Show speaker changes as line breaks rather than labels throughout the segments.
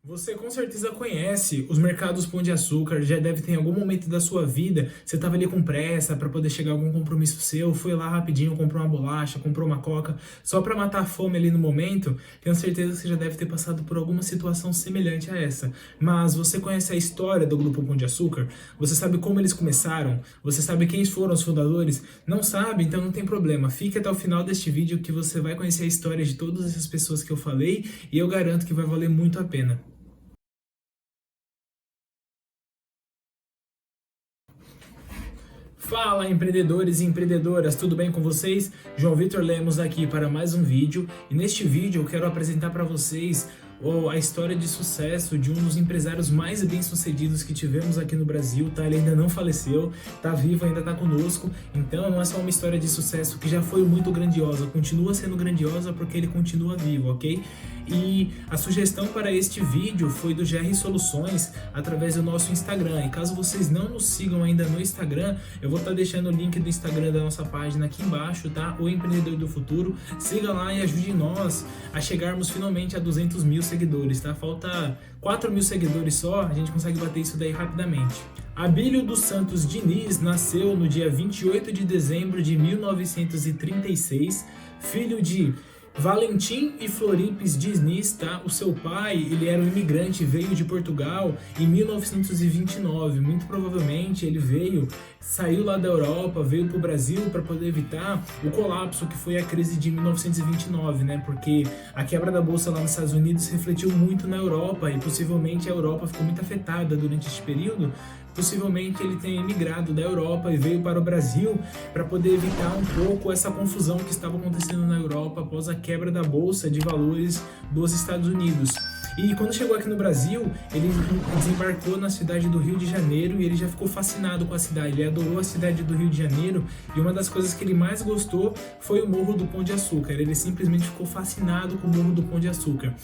Você com certeza conhece os mercados Pão de Açúcar, já deve ter em algum momento da sua vida, você estava ali com pressa para poder chegar a algum compromisso seu, foi lá rapidinho, comprou uma bolacha, comprou uma coca, só para matar a fome ali no momento. Tenho certeza que você já deve ter passado por alguma situação semelhante a essa. Mas você conhece a história do Grupo Pão de Açúcar? Você sabe como eles começaram? Você sabe quem foram os fundadores? Não sabe? Então não tem problema. Fique até o final deste vídeo que você vai conhecer a história de todas essas pessoas que eu falei e eu garanto que vai valer muito a pena. Fala, empreendedores e empreendedoras, tudo bem com vocês? João Vitor Lemos aqui para mais um vídeo, e neste vídeo eu quero apresentar para vocês a história de sucesso de um dos empresários mais bem-sucedidos que tivemos aqui no Brasil, tá? Ele ainda não faleceu, tá vivo, ainda tá conosco, então não é só uma história de sucesso que já foi muito grandiosa, continua sendo grandiosa porque ele continua vivo, ok? E a sugestão para este vídeo foi do GR Soluções através do nosso Instagram. E caso vocês não nos sigam ainda no Instagram, eu vou estar deixando o link do Instagram da nossa página aqui embaixo, tá? O Empreendedor do Futuro. Siga lá e ajude nós a chegarmos finalmente a 200 mil seguidores, tá? Falta 4 mil seguidores só, a gente consegue bater isso daí rapidamente. Abílio dos Santos Diniz nasceu no dia 28 de dezembro de 1936, filho de Valentim e Floripes Diniz, tá? O seu pai, ele era um imigrante, veio de Portugal em 1929. Muito provavelmente ele saiu lá da Europa, veio para o Brasil para poder evitar o colapso que foi a crise de 1929, né? Porque a quebra da bolsa lá nos Estados Unidos refletiu muito na Europa e possivelmente a Europa ficou muito afetada durante este período. Possivelmente ele tenha emigrado da Europa e veio para o Brasil para poder evitar um pouco essa confusão que estava acontecendo na Europa após a quebra da bolsa de valores dos Estados Unidos. E quando chegou aqui no Brasil, ele desembarcou na cidade do Rio de Janeiro e ele já ficou fascinado com a cidade. Ele adorou a cidade do Rio de Janeiro e uma das coisas que ele mais gostou foi o Morro do Pão de Açúcar. Ele simplesmente ficou fascinado com o Morro do Pão de Açúcar.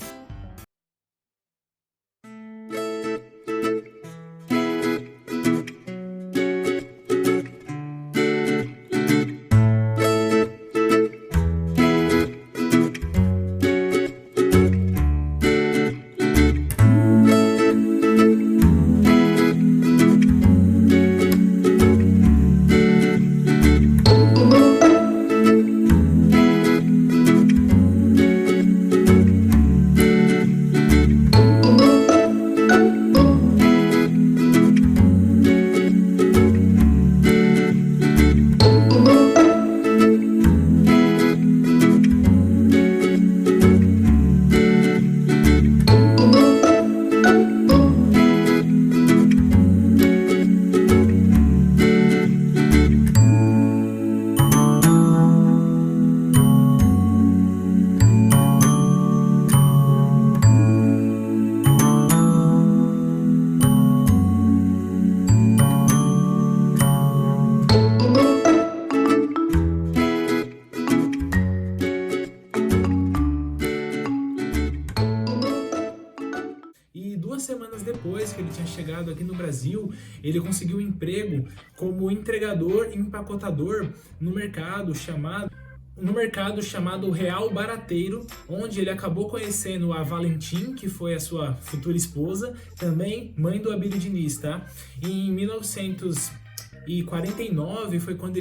Semanas depois que ele tinha chegado aqui no Brasil, ele conseguiu um emprego como entregador e empacotador no mercado chamado Real Barateiro, onde ele acabou conhecendo a Valentim, que foi a sua futura esposa, também mãe do Abílio Diniz, tá? Em 1949 foi quando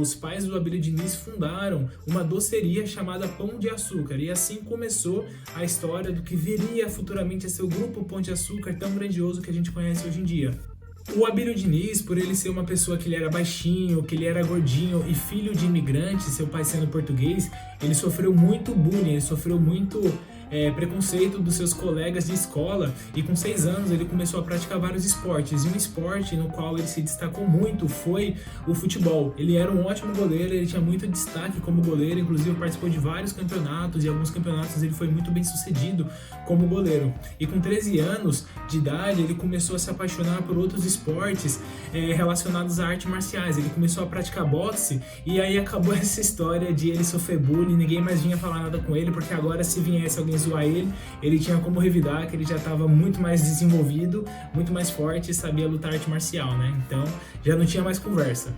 os pais do Abílio Diniz fundaram uma doceria chamada Pão de Açúcar, e assim começou a história do que viria futuramente a ser o Grupo Pão de Açúcar tão grandioso que a gente conhece hoje em dia. O Abílio Diniz, por ele ser uma pessoa que ele era baixinho, que ele era gordinho e filho de imigrante, seu pai sendo português, ele sofreu muito bullying, ele sofreu muito preconceito dos seus colegas de escola, e com 6 anos ele começou a praticar vários esportes, e um esporte no qual ele se destacou muito foi o futebol. Ele era um ótimo goleiro, ele tinha muito destaque como goleiro, inclusive participou de vários campeonatos, e alguns campeonatos ele foi muito bem sucedido como goleiro. E com 13 anos de idade ele começou a se apaixonar por outros esportes relacionados a artes marciais. Ele começou a praticar boxe, e aí acabou essa história de ele sofrer bullying, ninguém mais vinha falar nada com ele, porque agora se viesse alguém zoar ele tinha como revidar que ele já estava muito mais desenvolvido, muito mais forte e sabia lutar arte marcial, né? Então já não tinha mais conversa.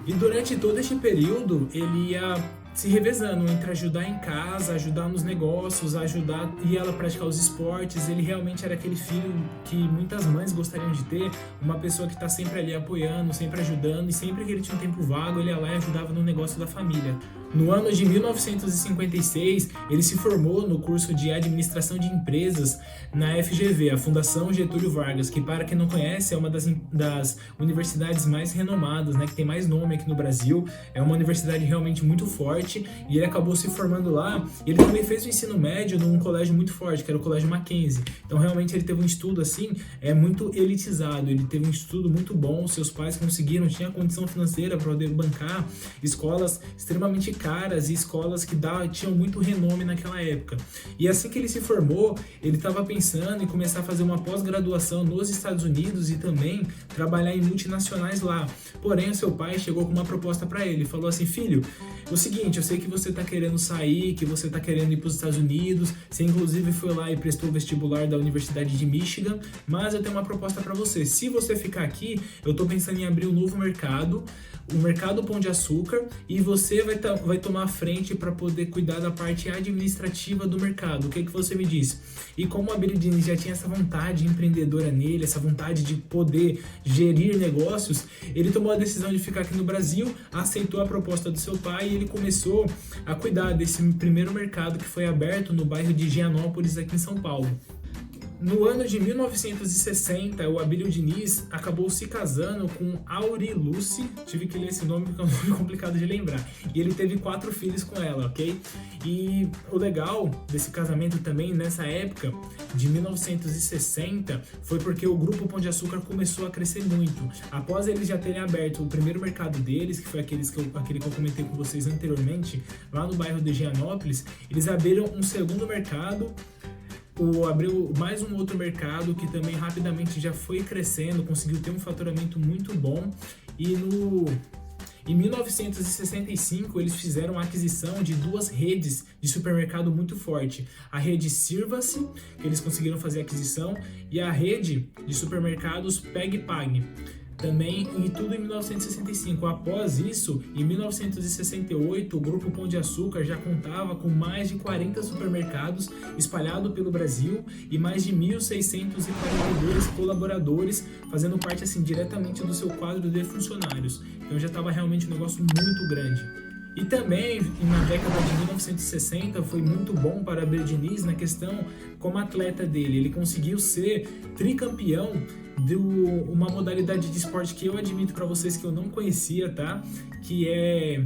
E durante todo este período ele ia se revezando entre ajudar em casa, ajudar nos negócios, ajudar e ela praticar os esportes. Ele realmente era aquele filho que muitas mães gostariam de ter, uma pessoa que está sempre ali apoiando, sempre ajudando, e sempre que ele tinha um tempo vago, ele ia lá e ajudava no negócio da família. No ano de 1956, ele se formou no curso de Administração de Empresas na FGV, a Fundação Getúlio Vargas, que, para quem não conhece, é uma das universidades mais renomadas, né, que tem mais nome aqui no Brasil. É uma universidade realmente muito forte, e ele acabou se formando lá. E ele também fez o ensino médio num colégio muito forte, que era o Colégio Mackenzie. Então, realmente, ele teve um estudo assim, muito elitizado. Ele teve um estudo muito bom, seus pais conseguiram, tinha condição financeira para poder bancar escolas extremamente caras e escolas que tinham muito renome naquela época. E assim que ele se formou, ele estava pensando em começar a fazer uma pós-graduação nos Estados Unidos e também trabalhar em multinacionais lá. Porém, o seu pai chegou com uma proposta para ele, falou assim: filho, é o seguinte, eu sei que você está querendo sair, que você está querendo ir para os Estados Unidos, você inclusive foi lá e prestou o vestibular da Universidade de Michigan, mas eu tenho uma proposta para você. Se você ficar aqui, eu estou pensando em abrir um novo mercado, o mercado Pão de Açúcar, e você vai tomar a frente para poder cuidar da parte administrativa do mercado. O que você me diz? E como a Billie Jean já tinha essa vontade empreendedora nele, essa vontade de poder gerir negócios, ele tomou a decisão de ficar aqui no Brasil, aceitou a proposta do seu pai e ele começou a cuidar desse primeiro mercado que foi aberto no bairro de Gianópolis, aqui em São Paulo. No ano de 1960, o Abílio Diniz acabou se casando com Auriluce, tive que ler esse nome porque é um nome complicado de lembrar, e ele teve 4 filhos com ela, ok? E o legal desse casamento também, nessa época de 1960, foi porque o Grupo Pão de Açúcar começou a crescer muito. Após eles já terem aberto o primeiro mercado deles, que foi aquele que eu comentei com vocês anteriormente, lá no bairro de Gianópolis, eles abriram um segundo mercado, abriu mais um outro mercado que também rapidamente já foi crescendo, conseguiu ter um faturamento muito bom. E em 1965 eles fizeram a aquisição de 2 redes de supermercado muito forte. A rede Sirva-se, que eles conseguiram fazer a aquisição, e a rede de supermercados Peg Pag. Também, e tudo em 1965. Após isso, em 1968, o Grupo Pão de Açúcar já contava com mais de 40 supermercados espalhados pelo Brasil e mais de 1.642 colaboradores fazendo parte assim diretamente do seu quadro de funcionários. Então já estava realmente um negócio muito grande. E também, na década de 1960, foi muito bom para Abílio Diniz na questão como atleta dele. Ele conseguiu ser tricampeão de uma modalidade de esporte que eu admito para vocês que eu não conhecia, tá? Que é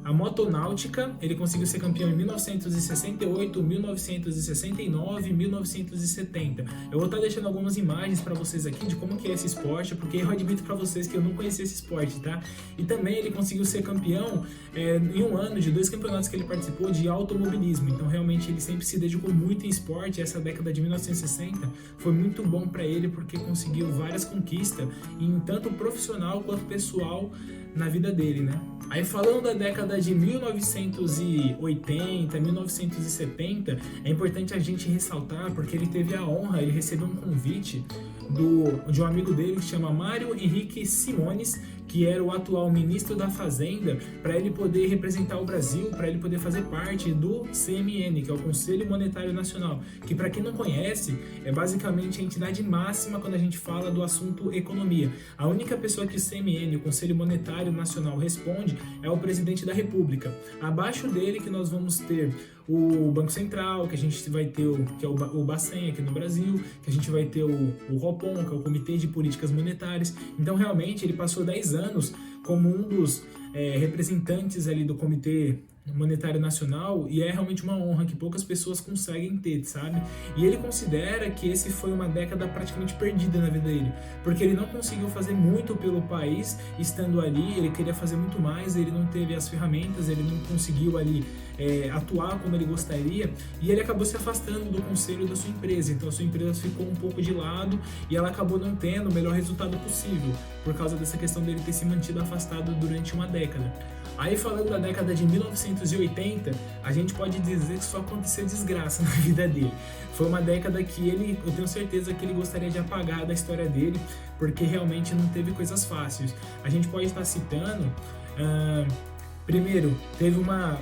a motonáutica. Ele conseguiu ser campeão em 1968, 1969 e 1970. Eu vou estar deixando algumas imagens para vocês aqui de como que é esse esporte, porque eu admito para vocês que eu não conhecia esse esporte, tá? E também ele conseguiu ser campeão em um ano de 2 campeonatos que ele participou de automobilismo. Então realmente ele sempre se dedicou muito em esporte. Essa década de 1960 foi muito bom para ele porque conseguiu várias conquistas, em tanto profissional quanto pessoal na vida dele, né? Aí falando da década de 1980, 1970, é importante a gente ressaltar porque ele teve a honra, ele recebeu um convite de um amigo dele que chama Mário Henrique Simones, que era o atual ministro da Fazenda, para ele poder representar o Brasil, para ele poder fazer parte do CMN, que é o Conselho Monetário Nacional, que para quem não conhece, é basicamente a entidade máxima quando a gente fala do assunto economia. A única pessoa que o CMN, o Conselho Monetário Nacional, responde é o presidente da República. Abaixo dele que nós vamos ter o Banco Central, que a gente vai ter que é o Bacen aqui no Brasil, que a gente vai ter o Copom, que é o Comitê de Políticas Monetárias. Então realmente ele passou 10 anos como um dos representantes ali do Comitê Monetário Nacional, e é realmente uma honra que poucas pessoas conseguem ter, sabe? E ele considera que esse foi uma década praticamente perdida na vida dele, porque ele não conseguiu fazer muito pelo país estando ali, ele queria fazer muito mais, ele não teve as ferramentas, ele não conseguiu ali atuar como ele gostaria, e ele acabou se afastando do conselho da sua empresa. Então a sua empresa ficou um pouco de lado e ela acabou não tendo o melhor resultado possível, por causa dessa questão dele ter se mantido afastado durante uma década. Aí falando da década de 1980, a gente pode dizer que só aconteceu desgraça na vida dele. Foi uma década que eu tenho certeza que ele gostaria de apagar da história dele, porque realmente não teve coisas fáceis. A gente pode estar citando Primeiro,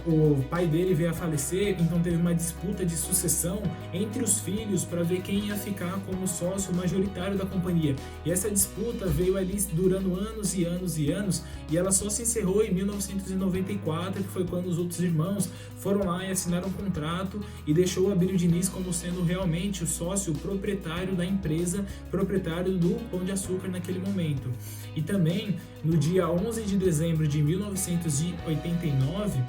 o pai dele veio a falecer, então teve uma disputa de sucessão entre os filhos para ver quem ia ficar como sócio majoritário da companhia. E essa disputa veio ali durando anos e anos e anos, e ela só se encerrou em 1994, que foi quando os outros irmãos foram lá e assinaram um contrato e deixou o Abílio Diniz como sendo realmente o sócio proprietário da empresa, proprietário do Pão de Açúcar naquele momento. E também, no dia 11 de dezembro de 1989,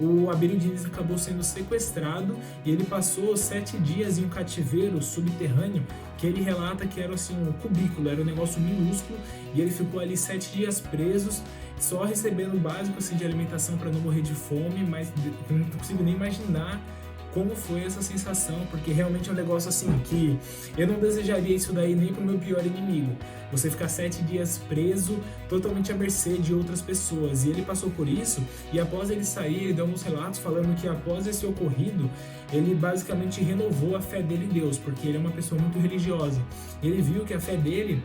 o Abílio Diniz acabou sendo sequestrado e ele passou 7 dias em um cativeiro subterrâneo, que ele relata que era assim um cubículo, era um negócio minúsculo, e ele ficou ali 7 dias presos, só recebendo o básico assim, de alimentação para não morrer de fome, mas eu não consigo nem imaginar como foi essa sensação, porque realmente é um negócio assim que eu não desejaria isso daí nem pro meu pior inimigo. Você ficar 7 dias preso, totalmente à mercê de outras pessoas. E ele passou por isso, e após ele sair, ele deu alguns relatos falando que após esse ocorrido, ele basicamente renovou a fé dele em Deus, porque ele é uma pessoa muito religiosa. Ele viu que a fé dele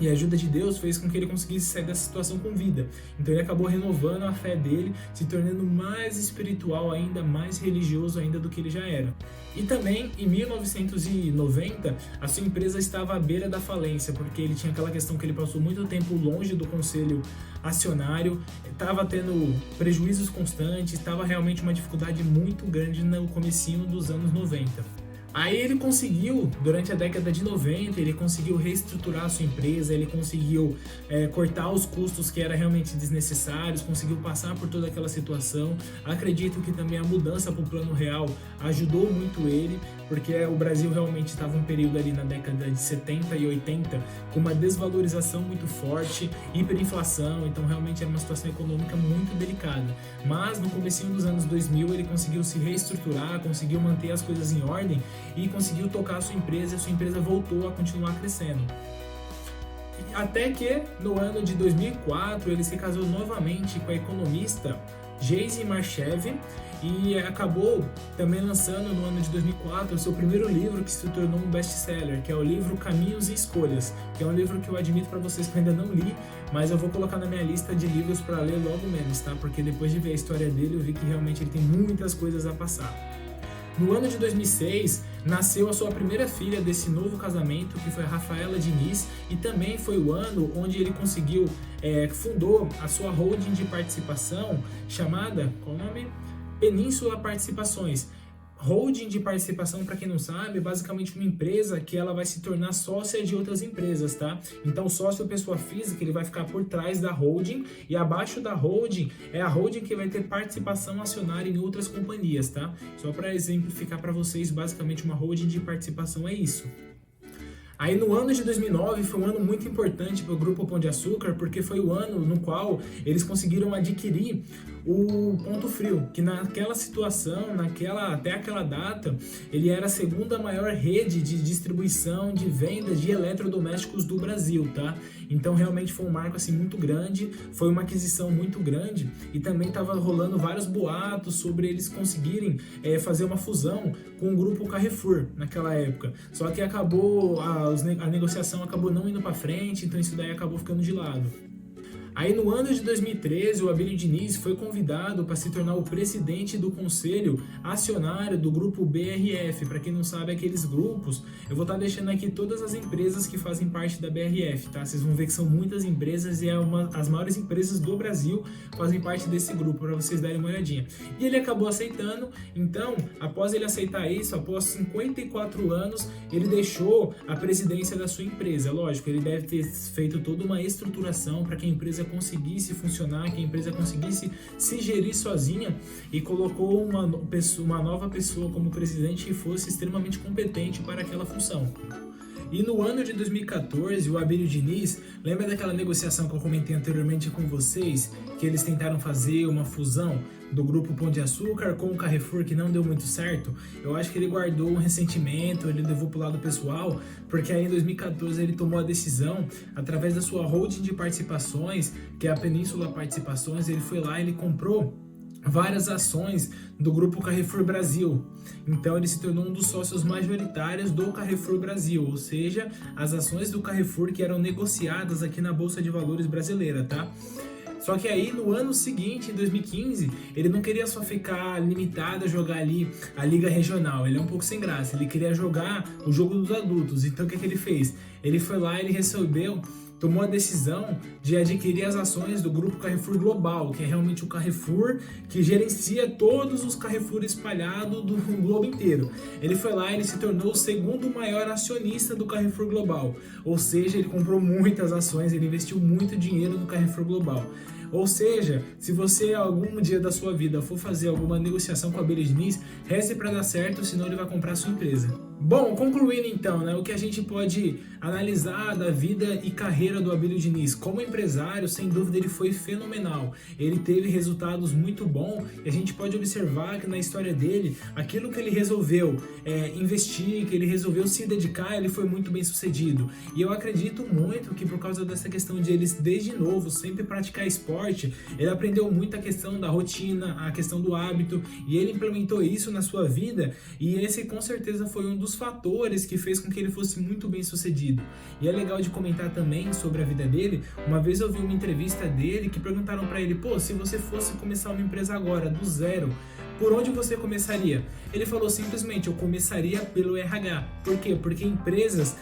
e a ajuda de Deus fez com que ele conseguisse sair dessa situação com vida. Então ele acabou renovando a fé dele, se tornando mais espiritual ainda, mais religioso ainda do que ele já era. E também, em 1990, a sua empresa estava à beira da falência, porque ele tinha aquela questão que ele passou muito tempo longe do conselho acionário, estava tendo prejuízos constantes, estava realmente uma dificuldade muito grande no comecinho dos anos 90. Aí ele conseguiu, durante a década de 90, ele conseguiu reestruturar a sua empresa, ele conseguiu cortar os custos que eram realmente desnecessários, conseguiu passar por toda aquela situação. Acredito que também a mudança para o Plano Real ajudou muito ele, porque o Brasil realmente estava um período ali na década de 70 e 80 com uma desvalorização muito forte, hiperinflação, então realmente era uma situação econômica muito delicada. Mas no comecinho dos anos 2000 ele conseguiu se reestruturar, conseguiu manter as coisas em ordem e conseguiu tocar a sua empresa, e a sua empresa voltou a continuar crescendo. Até que no ano de 2004 ele se casou novamente com a economista Geise Marchev e acabou também lançando no ano de 2004 o seu primeiro livro, que se tornou um best-seller, que é o livro Caminhos e Escolhas, que é um livro que eu admito para vocês que eu ainda não li, mas eu vou colocar na minha lista de livros para ler logo menos, tá? Porque depois de ver a história dele eu vi que realmente ele tem muitas coisas a passar. No ano de 2006, nasceu a sua primeira filha desse novo casamento, que foi a Rafaela Diniz, e também foi o ano onde ele conseguiu, fundou a sua holding de participação, chamada, qual o nome? Península Participações. Holding de participação, para quem não sabe, é basicamente uma empresa que ela vai se tornar sócia de outras empresas, tá? Então, sócio pessoa física, ele vai ficar por trás da holding, e abaixo da holding é a holding que vai ter participação acionária em outras companhias, tá? Só para exemplificar para vocês, basicamente uma holding de participação é isso. Aí no ano de 2009 foi um ano muito importante para o Grupo Pão de Açúcar, porque foi o ano no qual eles conseguiram adquirir o Ponto Frio, que naquela situação, até aquela data, ele era a segunda maior rede de distribuição de venda de eletrodomésticos do Brasil, tá? Então realmente foi um marco assim muito grande, foi uma aquisição muito grande, e também estava rolando vários boatos sobre eles conseguirem fazer uma fusão com o Grupo Carrefour naquela época. Só que acabou, a negociação acabou não indo para frente, então isso daí acabou ficando de lado. Aí no ano de 2013, o Abílio Diniz foi convidado para se tornar o presidente do conselho acionário do grupo BRF. Para quem não sabe, aqueles grupos, eu vou estar deixando aqui todas as empresas que fazem parte da BRF, tá? Vocês vão ver que são muitas empresas e as maiores empresas do Brasil fazem parte desse grupo, para vocês darem uma olhadinha. E ele acabou aceitando, então, após ele aceitar isso, após 54 anos, ele deixou a presidência da sua empresa. Lógico, ele deve ter feito toda uma estruturação para que a empresa conseguisse funcionar, que a empresa conseguisse se gerir sozinha, e colocou uma nova pessoa como presidente que fosse extremamente competente para aquela função. E no ano de 2014, o Abílio Diniz, lembra daquela negociação que eu comentei anteriormente com vocês, que eles tentaram fazer uma fusão do Grupo Pão de Açúcar com o Carrefour, que não deu muito certo? Eu acho que ele guardou um ressentimento, ele levou pro lado pessoal, porque aí em 2014 ele tomou a decisão, através da sua holding de participações, que é a Península Participações, ele foi lá e ele comprou várias ações do Grupo Carrefour Brasil. Então ele se tornou um dos sócios majoritários do Carrefour Brasil, ou seja, as ações do Carrefour que eram negociadas aqui na Bolsa de Valores brasileira, tá? Só que aí no ano seguinte, em 2015, ele não queria só ficar limitado a jogar ali a Liga Regional, ele é um pouco sem graça, ele queria jogar o jogo dos adultos. Então o que ele fez? Ele foi lá, ele tomou a decisão de adquirir as ações do grupo Carrefour Global, que é realmente o Carrefour que gerencia todos os Carrefour espalhados do globo inteiro. Ele foi lá e ele se tornou o segundo maior acionista do Carrefour Global, ou seja, ele comprou muitas ações, ele investiu muito dinheiro no Carrefour Global. Ou seja, se você algum dia da sua vida for fazer alguma negociação com a Abílio Diniz, reze para dar certo, senão ele vai comprar a sua empresa. Bom, concluindo então, né, o que a gente pode analisar da vida e carreira do Abílio Diniz. Como empresário, sem dúvida ele foi fenomenal. Ele teve resultados muito bons e a gente pode observar que na história dele, aquilo que ele resolveu investir, que ele resolveu se dedicar, ele foi muito bem sucedido. E eu acredito muito que por causa dessa questão de ele desde novo sempre praticar esporte, ele aprendeu muito a questão da rotina, a questão do hábito, e ele implementou isso na sua vida, e esse com certeza foi um dos fatores que fez com que ele fosse muito bem sucedido. E é legal de comentar também sobre a vida dele. Uma vez eu vi uma entrevista dele que perguntaram para ele: pô, se você fosse começar uma empresa agora, do zero, por onde você começaria? Ele falou simplesmente: eu começaria pelo RH. Por quê? Porque empresas,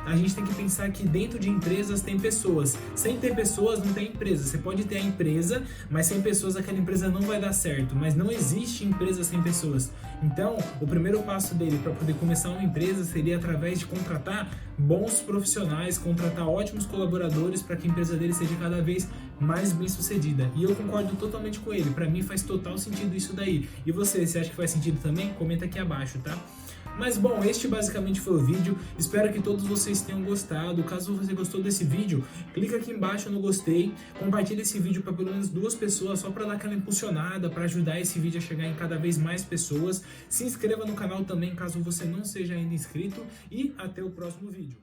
a gente tem que pensar que dentro de empresas tem pessoas. Sem ter pessoas não tem empresa. Você pode ter a empresa, mas sem pessoas aquela empresa não vai dar certo. Mas não existe empresa sem pessoas. Então, o primeiro passo dele para poder começar uma empresa seria através de contratar bons profissionais, contratar ótimos colaboradores para que a empresa dele seja cada vez mais bem sucedida. E eu concordo totalmente com ele. Para mim faz total sentido isso daí. E você acha que faz sentido também? Comenta aqui abaixo, tá? Mas bom, este basicamente foi o vídeo, espero que todos vocês tenham gostado. Caso você gostou desse vídeo, clica aqui embaixo no gostei, compartilha esse vídeo para pelo menos 2 pessoas, só para dar aquela impulsionada, para ajudar esse vídeo a chegar em cada vez mais pessoas. Se inscreva no canal também, caso você não seja ainda inscrito, e até o próximo vídeo.